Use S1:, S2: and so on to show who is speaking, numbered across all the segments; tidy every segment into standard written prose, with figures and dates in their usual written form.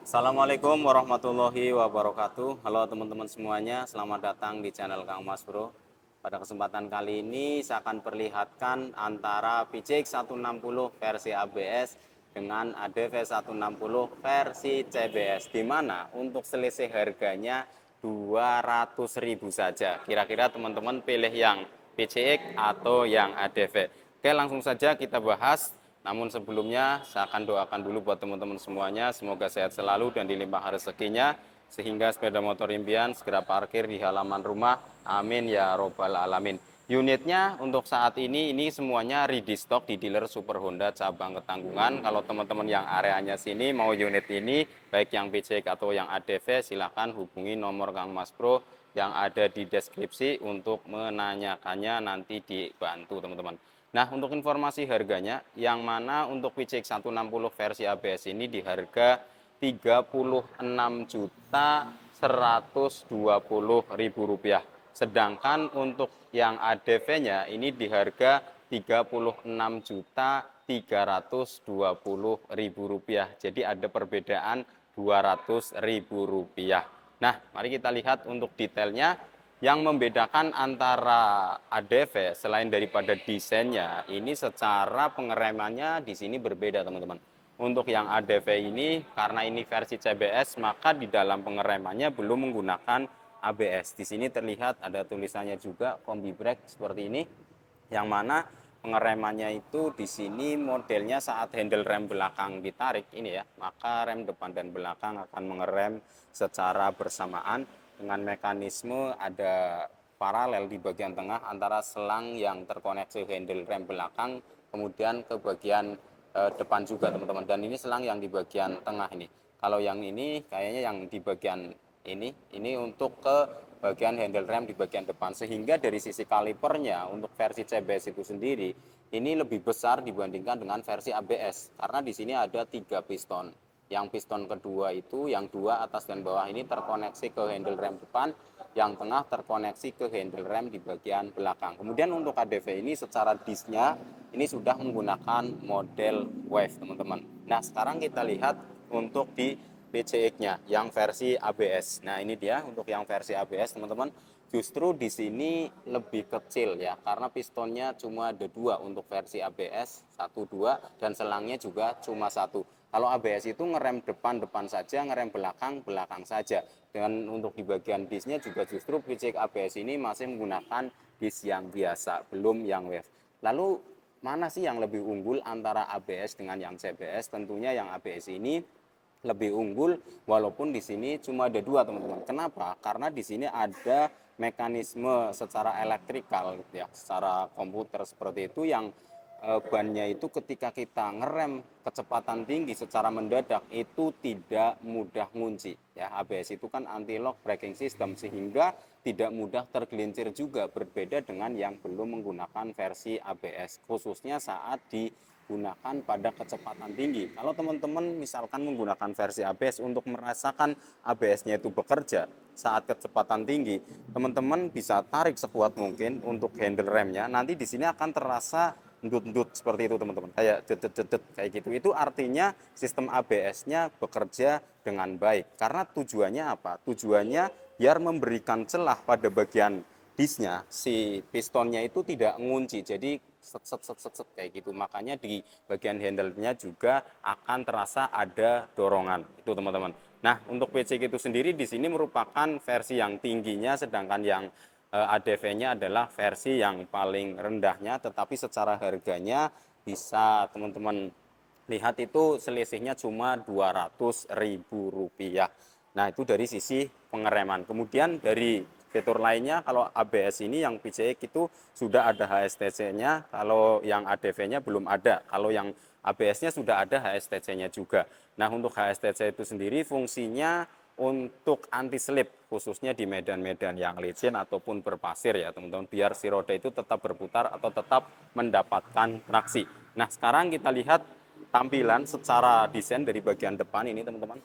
S1: Assalamualaikum warahmatullahi wabarakatuh. Halo teman-teman semuanya, selamat datang di channel Kang Mas Bro. Pada kesempatan kali ini saya akan perlihatkan antara PCX 160 versi ABS dengan ADV 160 versi CBS, di mana untuk selisih harganya 200.000 saja. Kira-kira teman-teman pilih yang PCX atau yang ADV? Oke, langsung saja kita bahas. Namun sebelumnya saya akan doakan dulu buat teman-teman semuanya, semoga sehat selalu dan dilimpahkan rezekinya, sehingga sepeda motor impian segera parkir di halaman rumah. Amin ya robbal alamin. Unitnya untuk saat ini semuanya ready stock di dealer Super Honda cabang Ketanggungan. Kalau teman-teman yang areanya sini mau unit ini, baik yang PCX atau yang ADV, silahkan hubungi nomor Kang Mas Bro yang ada di deskripsi untuk menanyakannya, nanti dibantu teman-teman. Nah, untuk informasi harganya, yang mana untuk PCX 160 versi ABS ini di harga 36.120.000 rupiah. Sedangkan untuk yang ADV-nya ini di harga 36.320.000 rupiah. Jadi ada perbedaan 200.000 rupiah. Nah, mari kita lihat untuk detailnya. Yang membedakan antara ADV selain daripada desainnya, ini secara pengeremannya di sini berbeda teman-teman. Untuk yang ADV ini karena ini versi CBS, maka di dalam pengeremannya belum menggunakan ABS. Di sini terlihat ada tulisannya juga combi brake seperti ini, yang mana pengeremannya itu di sini modelnya saat handle rem belakang ditarik ini ya, maka rem depan dan belakang akan mengerem secara bersamaan dengan mekanisme ada paralel di bagian tengah antara selang yang terkoneksi handle rem belakang kemudian ke bagian depan juga teman-teman, dan ini selang yang di bagian tengah ini. Kalau yang ini kayaknya yang di bagian ini untuk ke bagian handle rem di bagian depan, sehingga dari sisi kalipernya untuk versi CBS itu sendiri ini lebih besar dibandingkan dengan versi ABS karena di sini ada 3 piston. Yang piston kedua itu yang 2 atas dan bawah ini terkoneksi ke handle rem depan, yang tengah terkoneksi ke handle rem di bagian belakang. Kemudian untuk ADV ini secara disknya ini sudah menggunakan model wave teman-teman. Nah, sekarang kita lihat untuk di PCX-nya yang versi ABS. Nah, ini dia untuk yang versi ABS teman-teman. Justru di sini lebih kecil ya, karena pistonnya cuma ada 2 untuk versi ABS, 1 2, dan selangnya juga cuma 1. Kalau ABS itu ngerem depan saja, ngerem belakang saja. Dan untuk di bagian disknya juga justru PCX ABS ini masih menggunakan disk yang biasa, belum yang wave. Lalu mana sih yang lebih unggul antara ABS dengan yang CBS? Tentunya yang ABS ini lebih unggul, walaupun di sini cuma ada 2 teman-teman. Kenapa? Karena di sini ada mekanisme secara elektrikal ya, secara komputer seperti itu, yang bannya itu ketika kita ngerem kecepatan tinggi secara mendadak itu tidak mudah ngunci ya. ABS itu kan anti lock braking system, sehingga tidak mudah tergelincir juga, berbeda dengan yang belum menggunakan versi ABS, khususnya saat digunakan pada kecepatan tinggi. Kalau teman-teman misalkan menggunakan versi ABS untuk merasakan ABS-nya itu bekerja saat kecepatan tinggi, teman-teman bisa tarik sekuat mungkin untuk handle remnya, nanti di sini akan terasa endut-endut seperti itu teman-teman, kayak dedet-dedet kayak gitu. Itu artinya sistem ABS-nya bekerja dengan baik. Karena tujuannya apa? Tujuannya biar memberikan celah pada bagian disknya, si pistonnya itu tidak ngunci, jadi set set set set, set kayak gitu. Makanya di bagian handle-nya juga akan terasa ada dorongan itu teman-teman. Nah, untuk PCX itu sendiri di sini merupakan versi yang tingginya, sedangkan yang ADV-nya adalah versi yang paling rendahnya, tetapi secara harganya bisa teman-teman lihat itu selisihnya cuma 200.000 rupiah. Nah, itu dari sisi pengereman. Kemudian dari fitur lainnya, kalau ABS ini yang PCX itu sudah ada HSTC-nya, kalau yang ADV-nya belum ada. Kalau yang ABS-nya sudah ada HSTC-nya juga. Nah, untuk HSTC itu sendiri fungsinya untuk anti slip, khususnya di medan-medan yang licin ataupun berpasir ya teman-teman, biar si roda itu tetap berputar atau tetap mendapatkan traksi. Nah, sekarang kita lihat tampilan secara desain dari bagian depan ini teman-teman.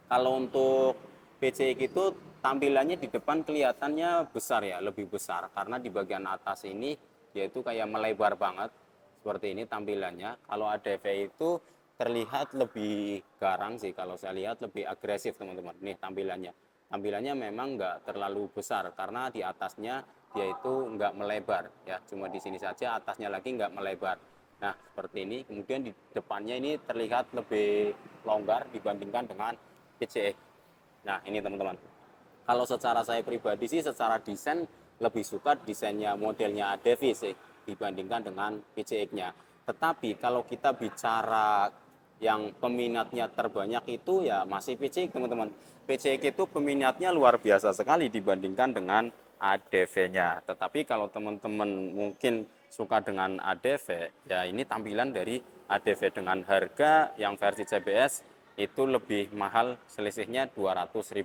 S1: Kalau untuk PCX itu tampilannya di depan kelihatannya besar ya, lebih besar karena di bagian atas ini yaitu kayak melebar banget seperti ini tampilannya. Kalau ADV itu terlihat lebih garang sih, kalau saya lihat lebih agresif teman-teman. Nih tampilannya. Tampilannya memang nggak terlalu besar karena di atasnya dia itu nggak melebar ya, cuma di sini saja, atasnya lagi nggak melebar. Nah seperti ini. Kemudian di depannya ini terlihat lebih longgar dibandingkan dengan PCX. Nah ini teman-teman. Kalau secara saya pribadi sih, secara desain lebih suka desainnya modelnya ADV sih dibandingkan dengan PCX-nya. Tetapi kalau kita bicara yang peminatnya terbanyak itu ya masih PCX teman-teman. PCX itu peminatnya luar biasa sekali dibandingkan dengan ADV-nya. Tetapi kalau teman-teman mungkin suka dengan ADV, ya ini tampilan dari ADV dengan harga yang versi CBS itu lebih mahal, selisihnya Rp200.000.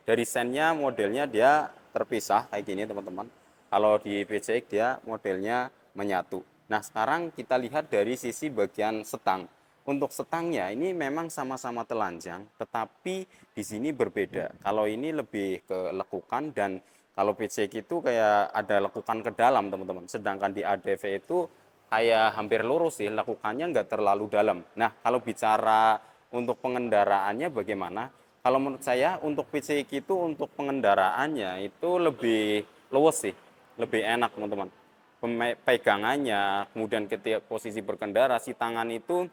S1: Dari sennya modelnya dia terpisah kayak gini teman-teman. Kalau di PCX dia modelnya menyatu. Nah sekarang kita lihat dari sisi bagian setang. Untuk setangnya ini memang sama-sama telanjang, tetapi di sini berbeda. Kalau ini lebih ke lekukan, dan kalau PCX itu kayak ada lekukan ke dalam teman-teman. Sedangkan di ADV itu kayak hampir lurus sih, lekukannya nggak terlalu dalam. Nah kalau bicara untuk pengendaraannya bagaimana? Kalau menurut saya untuk PCX itu untuk pengendaraannya itu lebih luwes sih, lebih enak teman-teman. Pegangannya, kemudian ketika posisi berkendara, si tangan itu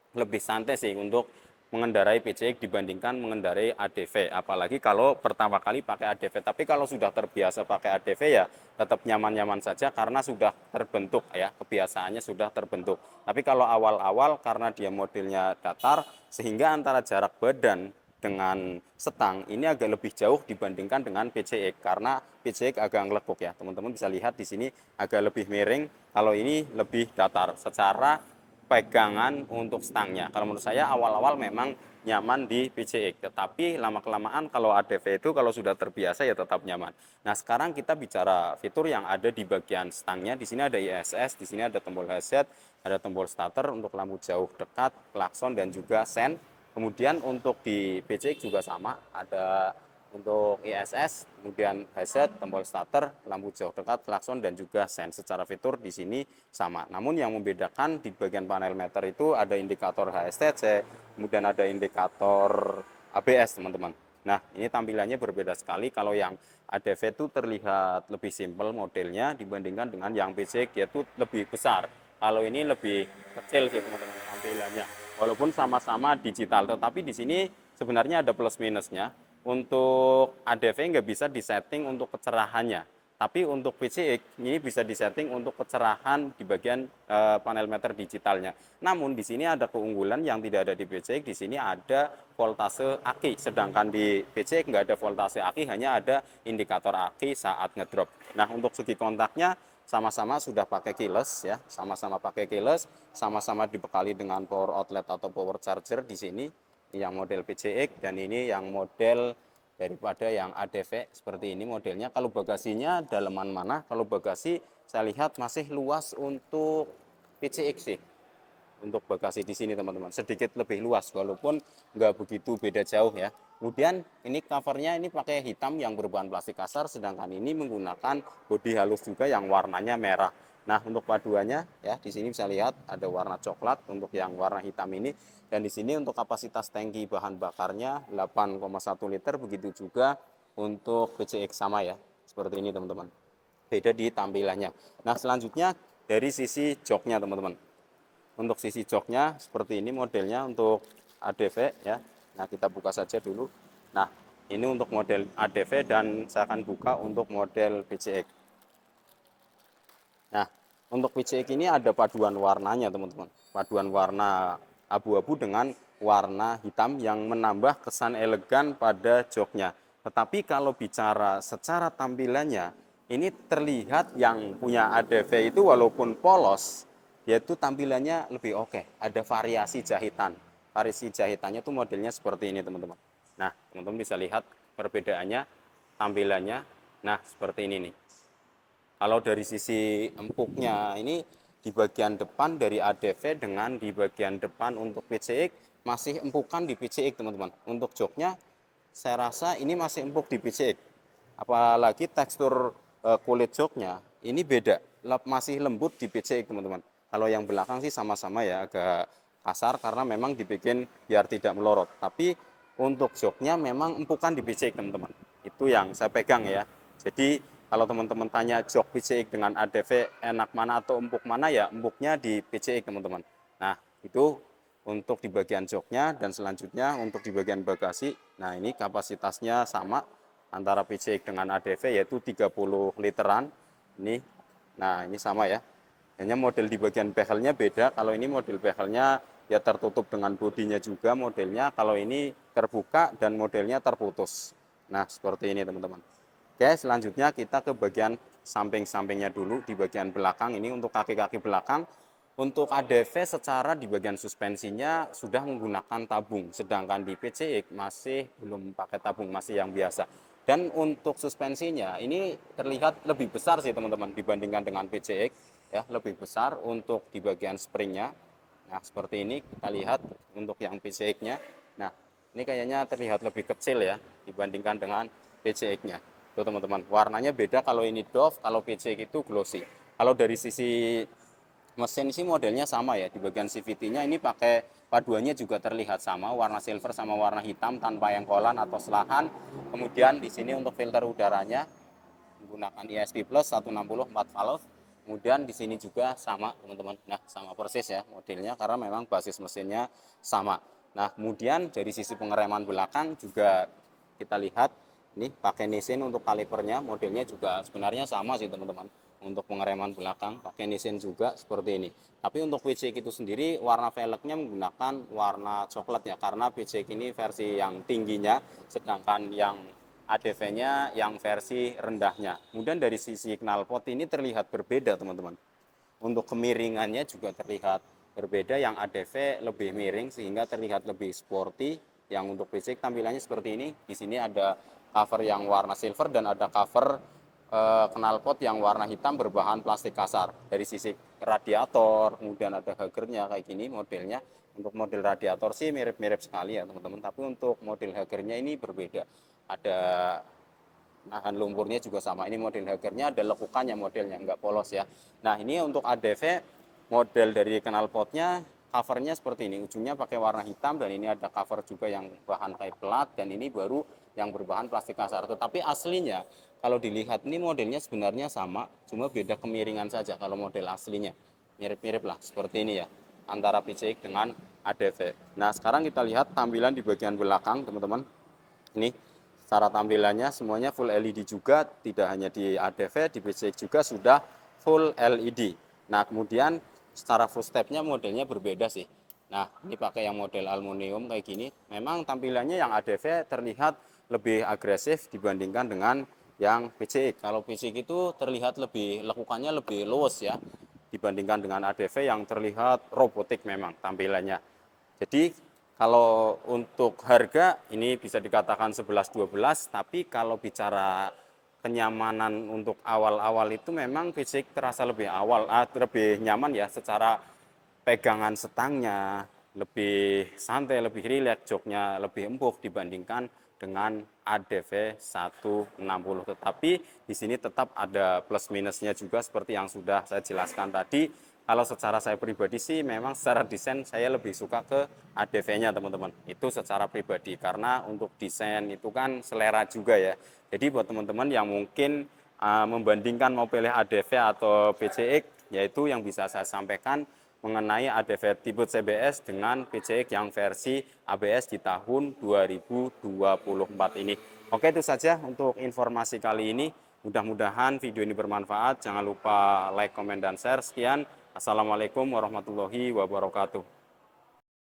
S1: lebih santai sih untuk mengendarai PCX dibandingkan mengendarai ADV. Apalagi kalau pertama kali pakai ADV. Tapi kalau sudah terbiasa pakai ADV ya tetap nyaman-nyaman saja karena sudah terbentuk ya, kebiasaannya sudah terbentuk. Tapi kalau awal-awal karena dia modelnya datar sehingga antara jarak badan dengan setang ini agak lebih jauh dibandingkan dengan PCX, karena PCX agak ngelekuk ya. Teman-teman bisa lihat di sini agak lebih miring, kalau ini lebih datar secara pegangan untuk stangnya. Kalau menurut saya awal-awal memang nyaman di PCX, tetapi lama-kelamaan kalau ADV itu kalau sudah terbiasa ya tetap nyaman. Nah sekarang kita bicara fitur yang ada di bagian stangnya. Di sini ada ISS, di sini ada tombol headset, ada tombol starter untuk lampu jauh dekat, klakson, dan juga sen. Kemudian untuk di PCX juga sama, ada untuk ISS, kemudian headset, tombol starter, lampu jauh dekat, klakson, dan juga sen. Secara fitur di sini sama. Namun yang membedakan di bagian panel meter itu ada indikator HSTC, kemudian ada indikator ABS teman-teman. Nah ini tampilannya berbeda sekali. Kalau yang ADV itu terlihat lebih simpel modelnya dibandingkan dengan yang PCX, yaitu lebih besar. Kalau ini lebih kecil sih teman-teman tampilannya. Walaupun sama-sama digital, tetapi di sini sebenarnya ada plus minusnya. Untuk ADV nggak bisa disetting untuk kecerahannya, tapi untuk PCX ini bisa disetting untuk kecerahan di bagian panel meter digitalnya. Namun di sini ada keunggulan yang tidak ada di PCX. Di sini ada voltase aki, sedangkan di PCX nggak ada voltase aki, hanya ada indikator aki saat ngedrop. Nah untuk segi kontaknya sama-sama sudah pakai keyless ya, sama-sama pakai keyless, sama-sama dibekali dengan power outlet atau power charger di sini. Yang model PCX, dan ini yang model daripada yang ADV seperti ini modelnya. Kalau bagasinya dalaman mana? Kalau bagasi saya lihat masih luas untuk PCX sih. Untuk bagasi di sini teman-teman sedikit lebih luas, walaupun nggak begitu beda jauh ya. Kemudian ini covernya ini pakai hitam yang berbahan plastik kasar, sedangkan ini menggunakan bodi halus juga yang warnanya merah. Nah untuk paduannya ya di sini bisa lihat ada warna coklat untuk yang warna hitam ini, dan di sini untuk kapasitas tangki bahan bakarnya 8,1 liter, begitu juga untuk PCX sama ya seperti ini teman-teman. Beda di tampilannya. Nah selanjutnya dari sisi joknya teman-teman. Untuk sisi joknya seperti ini modelnya untuk ADV ya. Nah kita buka saja dulu. Nah ini untuk model ADV, dan saya akan buka untuk model PCX. Nah untuk PCX ini ada paduan warnanya teman-teman. Paduan warna abu-abu dengan warna hitam yang menambah kesan elegan pada joknya. Tetapi kalau bicara secara tampilannya, ini terlihat yang punya ADV itu walaupun polos, yaitu tampilannya lebih oke. Ada variasi jahitan. Variasi jahitannya tuh modelnya seperti ini teman-teman. Nah teman-teman bisa lihat perbedaannya tampilannya. Nah seperti ini nih. Kalau dari sisi empuknya ini di bagian depan dari ADV dengan di bagian depan untuk PCX masih empukan di PCX teman-teman. Untuk joknya saya rasa ini masih empuk di PCX. Apalagi tekstur kulit joknya ini beda, masih lembut di PCX teman-teman. Kalau yang belakang sih sama-sama ya, agak kasar karena memang dibikin biar tidak melorot. Tapi untuk joknya memang empukan di PCX teman-teman. Itu yang saya pegang ya. Jadi kalau teman-teman tanya jok PCX dengan ADV enak mana atau empuk mana, ya empuknya di PCX teman-teman. Nah itu untuk di bagian joknya, dan selanjutnya untuk di bagian bagasi. Nah ini kapasitasnya sama antara PCX dengan ADV, yaitu 30 literan. Nah ini sama ya. Hanya model di bagian behelnya beda. Kalau ini model behelnya ya tertutup dengan bodinya juga modelnya. Kalau ini terbuka dan modelnya terputus. Nah seperti ini teman-teman. Oke, selanjutnya kita ke bagian samping-sampingnya dulu. Di bagian belakang ini untuk kaki-kaki belakang. Untuk ADV secara di bagian suspensinya sudah menggunakan tabung, sedangkan di PCX masih belum pakai tabung, masih yang biasa. Dan untuk suspensinya ini terlihat lebih besar sih teman-teman dibandingkan dengan PCX, ya lebih besar untuk di bagian springnya. Nah seperti ini kita lihat untuk yang PCX-nya. Nah ini kayaknya terlihat lebih kecil ya dibandingkan dengan PCX-nya. Tuh teman-teman, warnanya beda, kalau ini doff, kalau PCX itu glossy. Kalau dari sisi mesin sih modelnya sama ya, di bagian CVT-nya ini pakai paduannya juga terlihat sama, warna silver sama warna hitam tanpa engkolan atau selahan. Kemudian di sini untuk filter udaranya menggunakan ESP Plus 160 4 valve. Kemudian di sini juga sama teman-teman. Nah, sama persis ya modelnya karena memang basis mesinnya sama. Nah, kemudian dari sisi pengereman belakang juga kita lihat ini pakai Nissin untuk kalipernya, modelnya juga sebenarnya sama sih teman-teman. Untuk pengereman belakang pakai Nissin juga seperti ini. Tapi untuk PCX itu sendiri warna velgnya menggunakan warna coklat ya, karena PCX ini versi yang tingginya, sedangkan yang ADV-nya yang versi rendahnya. Kemudian dari sisi knalpot ini terlihat berbeda teman-teman. Untuk kemiringannya juga terlihat berbeda, yang ADV lebih miring sehingga terlihat lebih sporty. Yang untuk PCX tampilannya seperti ini. Di sini ada cover yang warna silver dan ada cover knalpot yang warna hitam berbahan plastik kasar. Dari sisi radiator, kemudian ada hagernya kayak gini modelnya. Untuk model radiator sih mirip-mirip sekali ya teman-teman, tapi untuk model hagernya ini berbeda. Ada nahan lumpurnya juga sama. Ini model hagernya ada lekukannya modelnya, nggak polos ya. Nah ini untuk ADV model dari knalpotnya covernya seperti ini, ujungnya pakai warna hitam, dan ini ada cover juga yang bahan kayak pelat, dan ini baru yang berbahan plastik kasar. Tetapi aslinya kalau dilihat ini modelnya sebenarnya sama, cuma beda kemiringan saja. Kalau model aslinya mirip-mirip lah seperti ini ya antara PCX dengan ADV. Nah sekarang kita lihat tampilan di bagian belakang teman-teman. Ini secara tampilannya semuanya full LED juga, tidak hanya di ADV, di PCX juga sudah full LED. Nah kemudian secara footstepnya modelnya berbeda sih. Nah ini pakai yang model aluminium kayak gini. Memang tampilannya yang ADV terlihat lebih agresif dibandingkan dengan yang PCX. Kalau PCX itu terlihat lebih, lekukannya lebih luas ya dibandingkan dengan ADV yang terlihat robotik memang tampilannya. Jadi kalau untuk harga ini bisa dikatakan 11-12, tapi kalau bicara kenyamanan untuk awal-awal itu memang fisik terasa lebih lebih nyaman ya, secara pegangan setangnya lebih santai, lebih rileks, joknya lebih empuk dibandingkan dengan ADV 160. Tetapi di sini tetap ada plus minusnya juga seperti yang sudah saya jelaskan tadi. Kalau secara saya pribadi sih memang secara desain saya lebih suka ke ADV-nya teman-teman. Itu secara pribadi, karena untuk desain itu kan selera juga ya. Jadi buat teman-teman yang mungkin membandingkan mau pilih ADV atau PCX, yaitu yang bisa saya sampaikan mengenai ADV tipe CBS dengan PCX yang versi ABS di tahun 2024 ini. Oke, itu saja untuk informasi kali ini. Mudah-mudahan video ini bermanfaat. Jangan lupa like, komen, dan share. Sekian. Assalamualaikum warahmatullahi wabarakatuh.